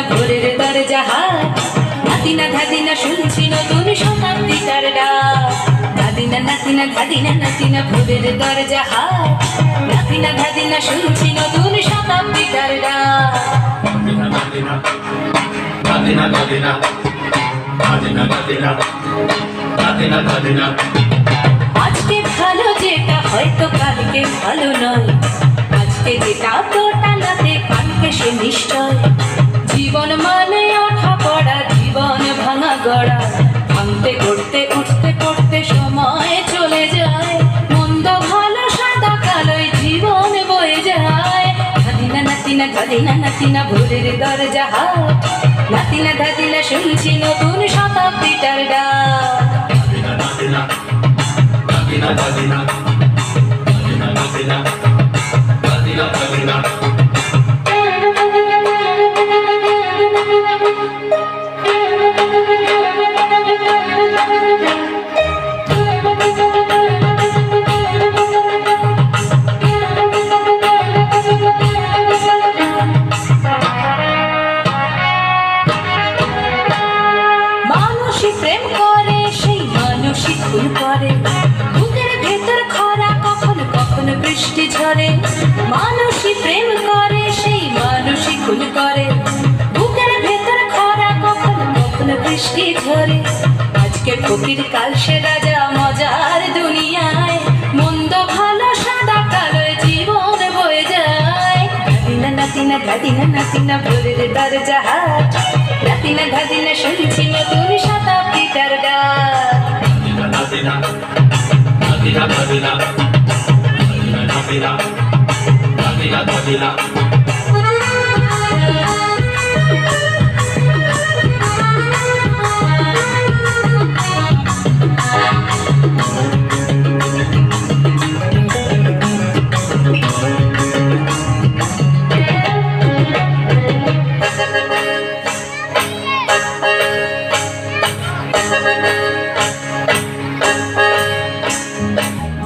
ভোরের দরজা হাত নাতিনা ধাদিনা শুনছি নতুন শতাব্দীটার ডাক ধাদিনা নাতিনা ধাদিনা নাতিনা ভোরের দরজা হাত নাতিনা ধাদিনা শুনছি নতুন শতাব্দীটার ডাক আজকে ভালো যেটা হয়তো কালকে ভালো নয় আজকে যেটা তোটা নাতে কালকে সে নিশ্চয় জীবন মানে ওঠা পড়া জীবন ভাঙা গড়া ভাঙতে করতে উঠতে পড়তে সময় চলে যায় মন্দ ভালো সাদা কালোয় জীবন বয়ে যায় ধাদিনা নাতিনা ধাদিনা নাতিনা ভোরের দরজা হাট নাতিনা ধাদিনা শুনছি নতুন শতাব্দীটার ডাক প্রেম করে সেই মানুষই খুন করে বুকের ভেতর খরা কখনো কখনো বৃষ্টি ঝরে মানুষই প্রেম করে সেই মানুষই খুন করে বুকের ভেতর খরা কখনো কখনো বৃষ্টি ঝরে আজকে ফকির কাল সে রাজা মজার দুনিয়ায় মন্দ ভালো সাদা কালো জীবন বয়ে যায় ধাদিনা নাতিনা ধাদিনা নাতিনা ভোরের দরজা হাট নাতিনা ধাদিনা শুনছি নতুন শতাব্দীটার ডাক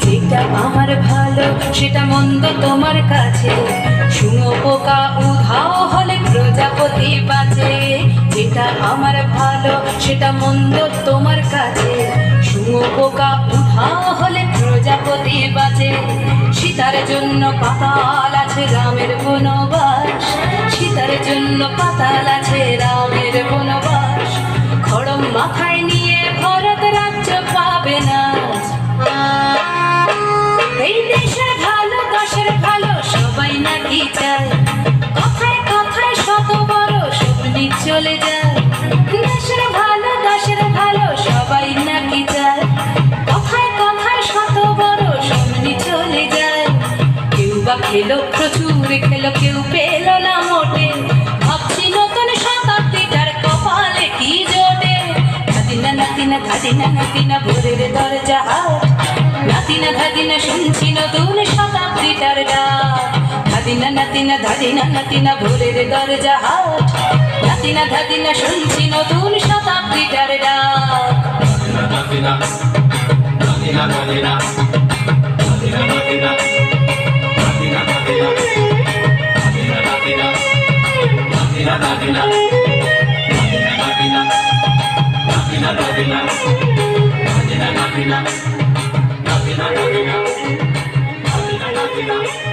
যেটা আমার ভালো সেটা মন্দ তোমার কাছে শুনো পোকা উধাও হলে প্রজাপতি বাঁচে যেটা আমার ভালো সেটা মন্দ তোমার কাছে শুনো পোকা উধাও হলে প্রজাপতি বাঁচে সীতার জন্য পাতাল আছে রামের বনবাস সীতার জন্য পাতাল আছে রামের বনবাস খড়ম মাথায় নিয়ে ভরত রাজ্য পাবে না এই দেশের ভালো দেশের ভালো সবাই নাকি চায় কথায় কথায় শত বড় স্বপ্নি চলে যায় দেশের ভালো সবাই নাকি চায় কথায় কথায় শত বড় স্বপ্নি চলে যায় কেউ বা খেলো প্রচুর খেলো কেউ পেল না মোটে ভাবছি নতুন শতাব্দীটার কপালে কি জোটে ধাদিনা নাতিনা ধাদিনা নাতিনা ভোরের দরজা হাট নাতিনা ধাদিনা শুনছি নতুন শতাব্দীটার ডাক ধাদিনা নাতিনা ধাদিনা নাতিনা ভোরের দরজা হাট নাতিনা ধাদিনা শুনছি নতুন শতাব্দীটার ডাক Natina.